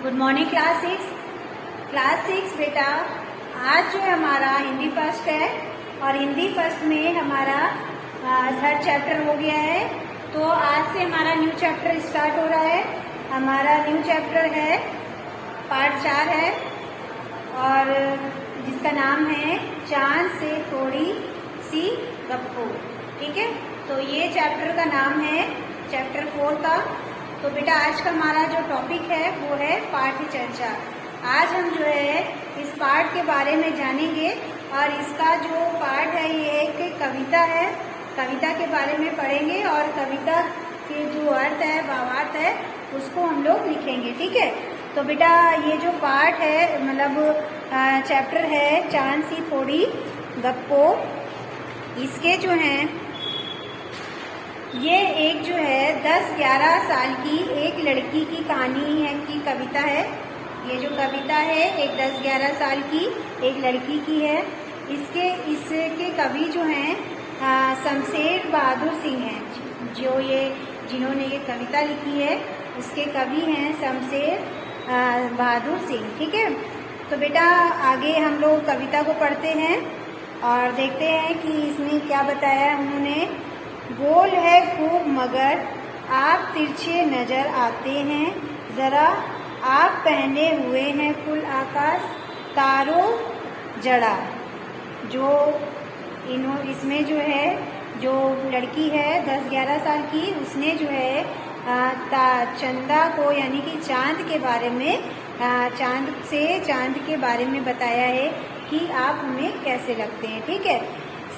Good morning class six बेटा। आज जो हमारा हिंदी फर्स्ट है और हिंदी फर्स्ट में हमारा थर्ड चैप्टर हो गया है। तो आज से हमारा न्यू चैप्टर स्टार्ट हो रहा है। हमारा न्यू चैप्टर है पार्ट 4 है और जिसका नाम है चांद से थोड़ी सी गप्पो। ठीक है, तो ये चैप्टर का नाम है चैप्टर 4 का। तो बेटा आज का हमारा जो टॉपिक है वो है पाठ्य चर्चा। आज हम जो है इस पाठ के बारे में जानेंगे और इसका जो पाठ है ये एक कविता है। कविता के बारे में पढ़ेंगे और कविता के जो अर्थ है भावार्थ है उसको हम लोग लिखेंगे। ठीक है, तो बेटा ये जो पाठ है मतलब चैप्टर है चांद सी थोड़ी गप्पो, इसके जो हैं ये एक जो है 10-11 साल की एक लड़की की कहानी है की कविता है। ये जो कविता है एक 10-11 साल की एक लड़की की है। इसके कवि जो हैं शमशेर बहादुर सिंह हैं। जो ये जिन्होंने ये कविता लिखी है उसके कवि हैं शमशेर बहादुर सिंह। ठीक है, तो बेटा आगे हम लोग कविता को पढ़ते हैं और देखते हैं कि इसमें क्या बताया है उन्होंने। गोल है खूब मगर आप तिरछे नजर आते हैं, जरा आप पहने हुए हैं फुल आकाश तारों जड़ा। जो इसमें जो है जो लड़की है 10-11 साल की, उसने जो है चंदा को यानी कि चांद के बारे में चांद के बारे में बताया है कि आप हमें कैसे लगते हैं। ठीक है,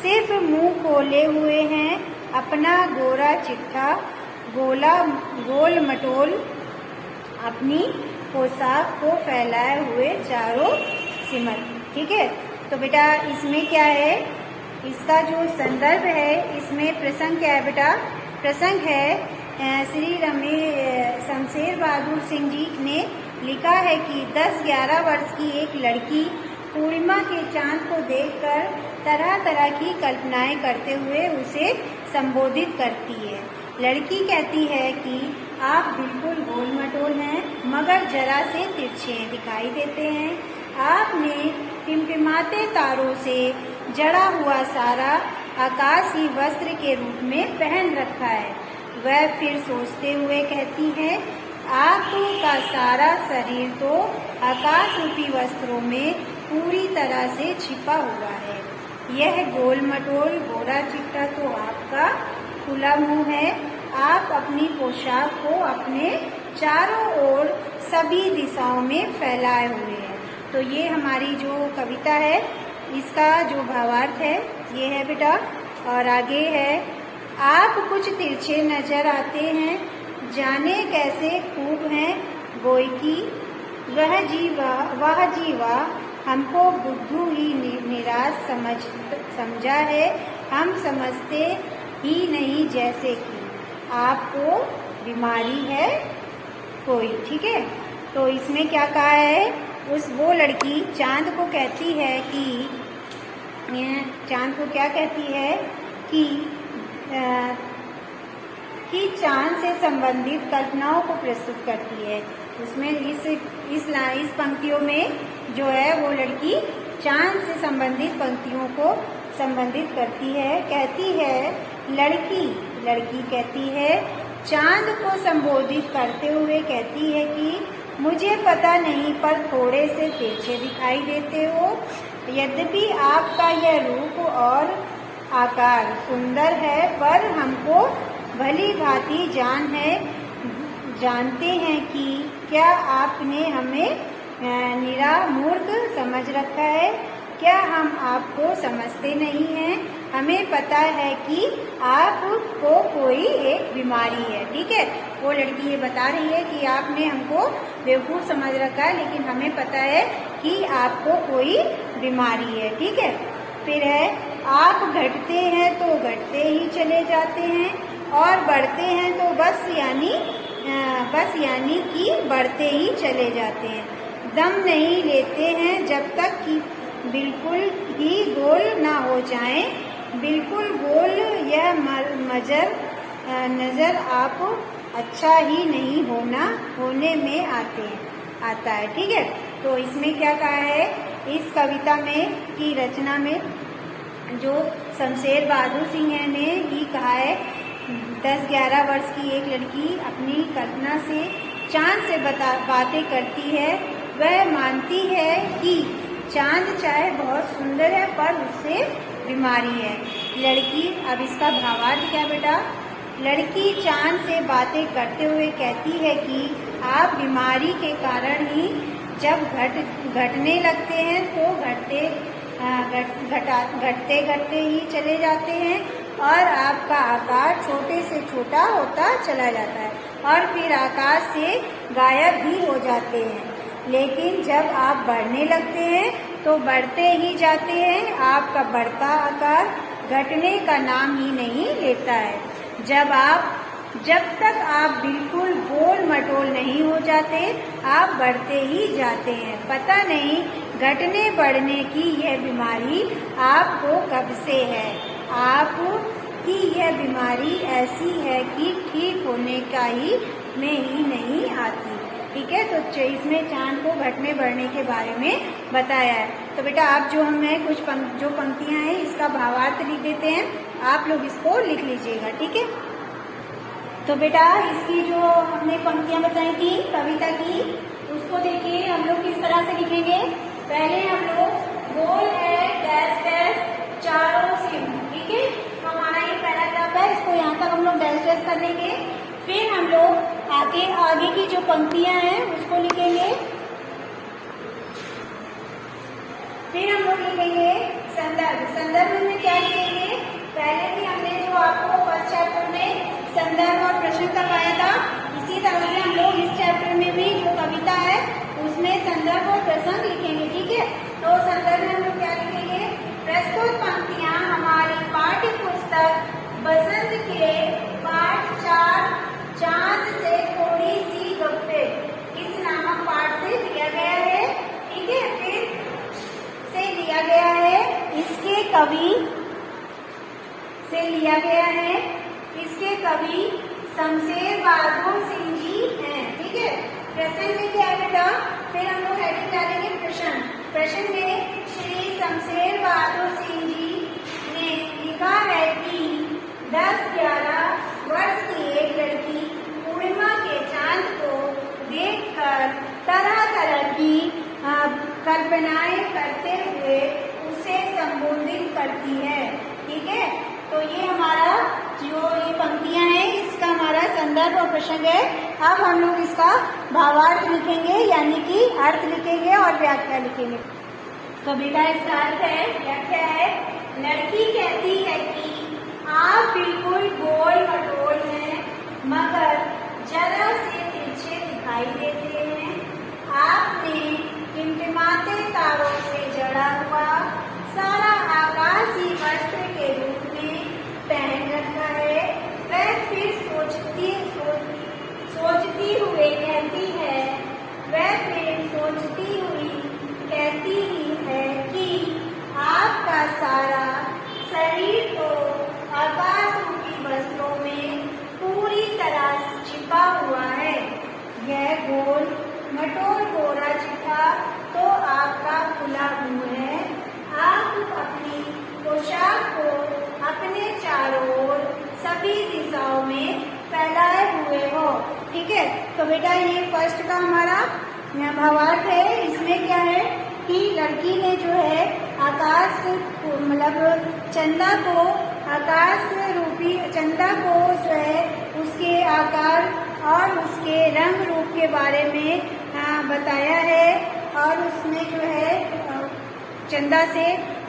सिर्फ मुंह खोले हुए हैं अपना गोरा चिट्ठा गोल मटोल अपनी पोशाक को फैलाए हुए चारों सिमट। ठीक है, तो बेटा इसमें क्या है, इसका जो संदर्भ है इसमें प्रसंग क्या है बेटा। प्रसंग है श्री शमशेर बहादुर सिंह जी ने लिखा है कि 10-11 वर्ष की एक लड़की पूर्णिमा के चांद को देखकर तरह तरह की कल्पनाएं करते हुए उसे संबोधित करती है। लड़की कहती है कि आप बिल्कुल गोल मटोल हैं मगर जरा से तिरछे दिखाई देते हैं। आपने टिमटिमाते तारों से जड़ा हुआ सारा आकाशी वस्त्र के रूप में पहन रखा है। वह फिर सोचते हुए कहती है आपका सारा शरीर तो आकाश रूपी वस्त्रों में पूरी तरह से छिपा हुआ है। यह गोल मटोल गोरा चिट्टा तो आपका खुला मुंह है। आप अपनी पोशाक को अपने चारों ओर सभी दिशाओं में फैलाए हुए हैं। तो ये हमारी जो कविता है इसका जो भावार्थ है ये है बेटा। और आगे है आप कुछ तिरछे नजर आते हैं, जाने कैसे खूब हैं गोई की वह जीवा हमको बुद्धू ही निराश समझा है। हम समझते ही नहीं जैसे कि आपको बीमारी है कोई। ठीक है, तो इसमें क्या कहा है वो लड़की चांद को कहती है कि चांद को क्या कहती है कि चांद से संबंधित कल्पनाओं को प्रस्तुत करती है। उसमें इस पंक्तियों में जो है वो लड़की चांद से संबंधित पंक्तियों को संबंधित करती है। कहती है लड़की कहती है चांद को संबोधित करते हुए कहती है कि मुझे पता नहीं पर थोड़े से तिरछे दिखाई देते हो। यद्यपि आपका यह रूप और आकार सुंदर है पर हमको भली भांति जानते हैं कि क्या आपने हमें निरा मूर्ख समझ रखा है। क्या हम आपको समझते नहीं हैं। हमें पता है कि आपको कोई एक बीमारी है। ठीक है, वो लड़की ये बता रही है कि आपने हमको बेवकूफ़ समझ रखा है लेकिन हमें पता है कि आपको कोई बीमारी है। ठीक है, फिर है आप घटते हैं तो घटते ही चले जाते हैं और बढ़ते हैं तो बस यानी कि बढ़ते ही चले जाते हैं। दम नहीं लेते हैं जब तक कि बिल्कुल ही गोल ना हो जाएं। बिल्कुल गोल यह नजर आप अच्छा ही नहीं होने में आते हैं। आता है। ठीक है, तो इसमें क्या कहा है, इस कविता में की रचना में जो शमशेर बहादुर सिंह ने ही कहा है, 10-11 वर्ष की एक लड़की अपनी कल्पना से चांद से बातें करती है। वह मानती है कि चांद चाहे बहुत सुंदर है पर उससे बीमारी है। लड़की, अब इसका भावार्थ क्या बेटा, लड़की चांद से बातें करते हुए कहती है कि आप बीमारी के कारण ही जब घटने लगते हैं तो घटते घटते ही चले जाते हैं और आपका आकार छोटे से छोटा होता चला जाता है और फिर आकाश से गायब भी हो जाते हैं। लेकिन जब आप बढ़ने लगते हैं तो बढ़ते ही जाते हैं, आपका बढ़ता आकार घटने का नाम ही नहीं लेता है। जब तक आप बिल्कुल गोल मटोल नहीं हो जाते, आप बढ़ते ही जाते हैं। पता नहीं घटने बढ़ने की यह बीमारी आपको कब से है। आपकी यह बीमारी ऐसी है कि ठीक होने का ही में ही नहीं आती। ठीक है, तो इसमें चांद को घटने बढ़ने के बारे में बताया है। तो बेटा आप जो हमें कुछ जो पंक्तियां हैं इसका भावार्थ लिख देते हैं, आप लोग इसको लिख लीजिएगा। ठीक है, तो बेटा इसकी जो हमने पंक्तियां बताई थी कविता की, उसको देखिए हम लोग किस तरह से लिखेंगे। पहले हम लोग गोल है डैश डैश चारों से, ठीक है, तो हमारा ये पैराग्राफ है, इसको यहाँ तक हम लोग डैश डैश कर लेंगे। फिर हम लोग आगे की जो पंक्तियां हैं उसको लिखेंगे। फिर हम लोग लिखेंगे संदर्भ में क्या लिखेंगे, पहले भी हमने जो आपको फर्स्ट चैप्टर में संदर्भ और प्रश्न करवाया था, इसी तरह से हम लोग इस चैप्टर में भी जो कविता है उसमें संदर्भ और प्रसंग लिखेंगे। ठीक है, तो संदर्भ में हम लोग क्या लिखेंगे, प्रस्तुत पंक्तियां हमारी पाठ्य पुस्तक बसंत के पाठ 4 चांद से थोड़ी सी गप्पें इस नामक पाठ से लिया गया है। ठीक है, फिर से लिया गया है, इसके कवि से लिया गया है, इसके कवि शमशेर बहादुर सिंह जी हैं। ठीक है, प्रश्न में क्या है बेटा, फिर हम लोग हेडिंग डालेंगे प्रश्न में श्री शमशेर बहादुर सिंह जी ने लिखा है कि 10-11 वर्ष की एक लड़की पूर्णिमा के चांद को देखकर तरह तरह की कल्पनाएं करते हुए उसे संबोधित करती है। ठीक है, तो ये हमारा जो ये पंक्तियां हैं इसका हमारा संदर्भ और प्रसंग है। अब हम लोग इसका भावार्थ लिखेंगे, यानी कि अर्थ लिखेंगे और व्याख्या लिखेंगे। तो बेटा इसका अर्थ है, व्याख्या है, लड़की कहती है कि आप बिल्कुल गोल मटोल हैं मगर जरा से तिरछे दिखाई देते हैं। आपने टिमटिमाते तारों से जड़ा हुआ सारा आकाशी वस्त्र के रूप में पहन रखा है। वह फिर सोचती हुई कहती है, वह फिर सोचती हुई कहती ही है कि आपका सारा शरीर तो आकाश रूपी वस्त्रों में पूरी तरह छिपा हुआ है। यह गोल मटोल गोरा चिट्ठा तो आपका खुला मुंह है। आप अपनी पोशाक को अपने चारों ओर सभी दिशाओं में फैलाए हुए हो। ठीक है, तो बेटा ये फर्स्ट का हमारा भावार्थ है। इसमें क्या है कि लड़की ने जो है आकाश मतलब चंदा को, आकाश रूपी चंदा को जो है उसके आकार और उसके रंग रूप के बारे में बताया है और उसमें जो है चंदा से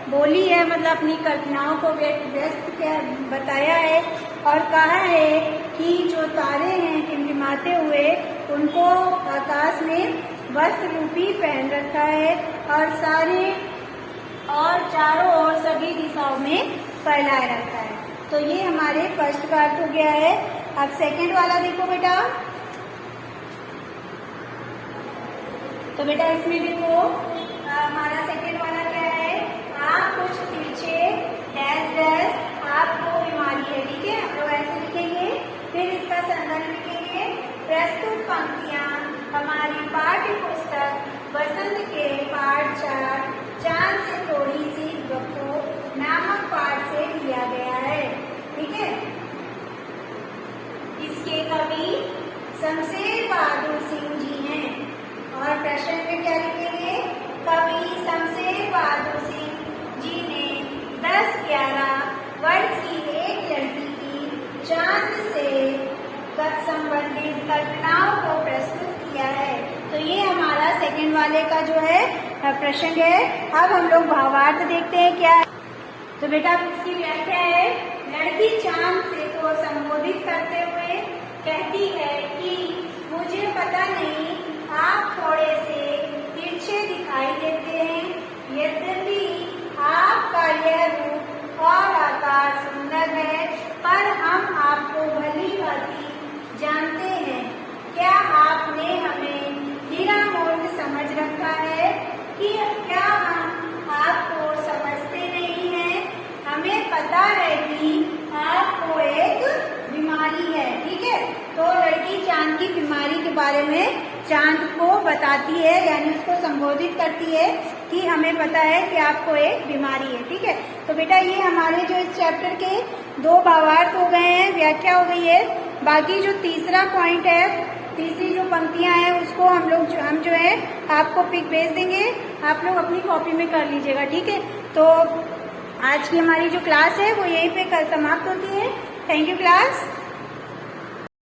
बोली है, मतलब अपनी कल्पनाओं को व्यक्त बताया है और कहा है कि जो तारे हैं टिमटिमाते हुए उनको आकाश में वस्त्र रूपी पहन रखा है और चारों ओर सभी दिशाओं में फैलाए रखा है। तो ये हमारे फर्स्ट का अर्थ हो गया है। अब सेकंड वाला देखो बेटा, तो बेटा इसमें देखो हमारा सेकंड वाला क्या है, आप कुछ तिरछे डैश डैश आपको बीमारी है। ठीक है, हम लोग ऐसे लिखेंगे। फिर इसका संदर्भ लिखेंगे, प्रस्तुत पंक्तियां हमारी पाठ्य पाठ्य पुस्तक बसंत के पाठ 4 चांद से थोड़ी सी गप्पो नामक पाठ से लिया गया है। ठीक है, इसके कवि शमशेर बहादुर सिंह जी हैं। और प्रश्न में क्या लिखेंगे? कवि शमशेर बहादुर सिंह जी ने 10-11 वर्ष की एक लड़की की चांद से संबंधित कल्पनाओं को प्रस्तुत किया है। तो ये हमारा सेकंड वाले का जो है प्रश्न है। अब हम लोग भावार्थ देखते हैं क्या है। तो बेटा इसकी व्याख्या है, लड़की चांद से को संबोधित करते हुए कहती है कि मुझे पता नहीं आप थोड़े से तिरछे दिखाई देते हैं, यद्यपि आपका यह रूप और आकार सुंदर है, पर हम आपको भली भांति जानते हैं। क्या आपने हमें हीरा मोती समझ रखा है कि क्या हम आपको समझते नहीं हैं? हमें पता है कि आपको एक बीमारी है। ठीक है, तो लड़की चांद की बीमारी के बारे में चांद को बताती है, यानी उसको संबोधित करती है कि हमें पता है कि आपको एक बीमारी है। ठीक है, तो बेटा ये हमारे जो इस चैप्टर के 2 भावार्थ हो गए हैं, व्याख्या हो गई है। बाकी जो तीसरा पॉइंट है, तीसरी जो पंक्तियां हैं, उसको हम जो है आपको पिक भेज देंगे, आप लोग अपनी कॉपी में कर लीजिएगा। ठीक है, तो आज की हमारी जो क्लास है वो यहीं पे समाप्त होती है। Thank you class.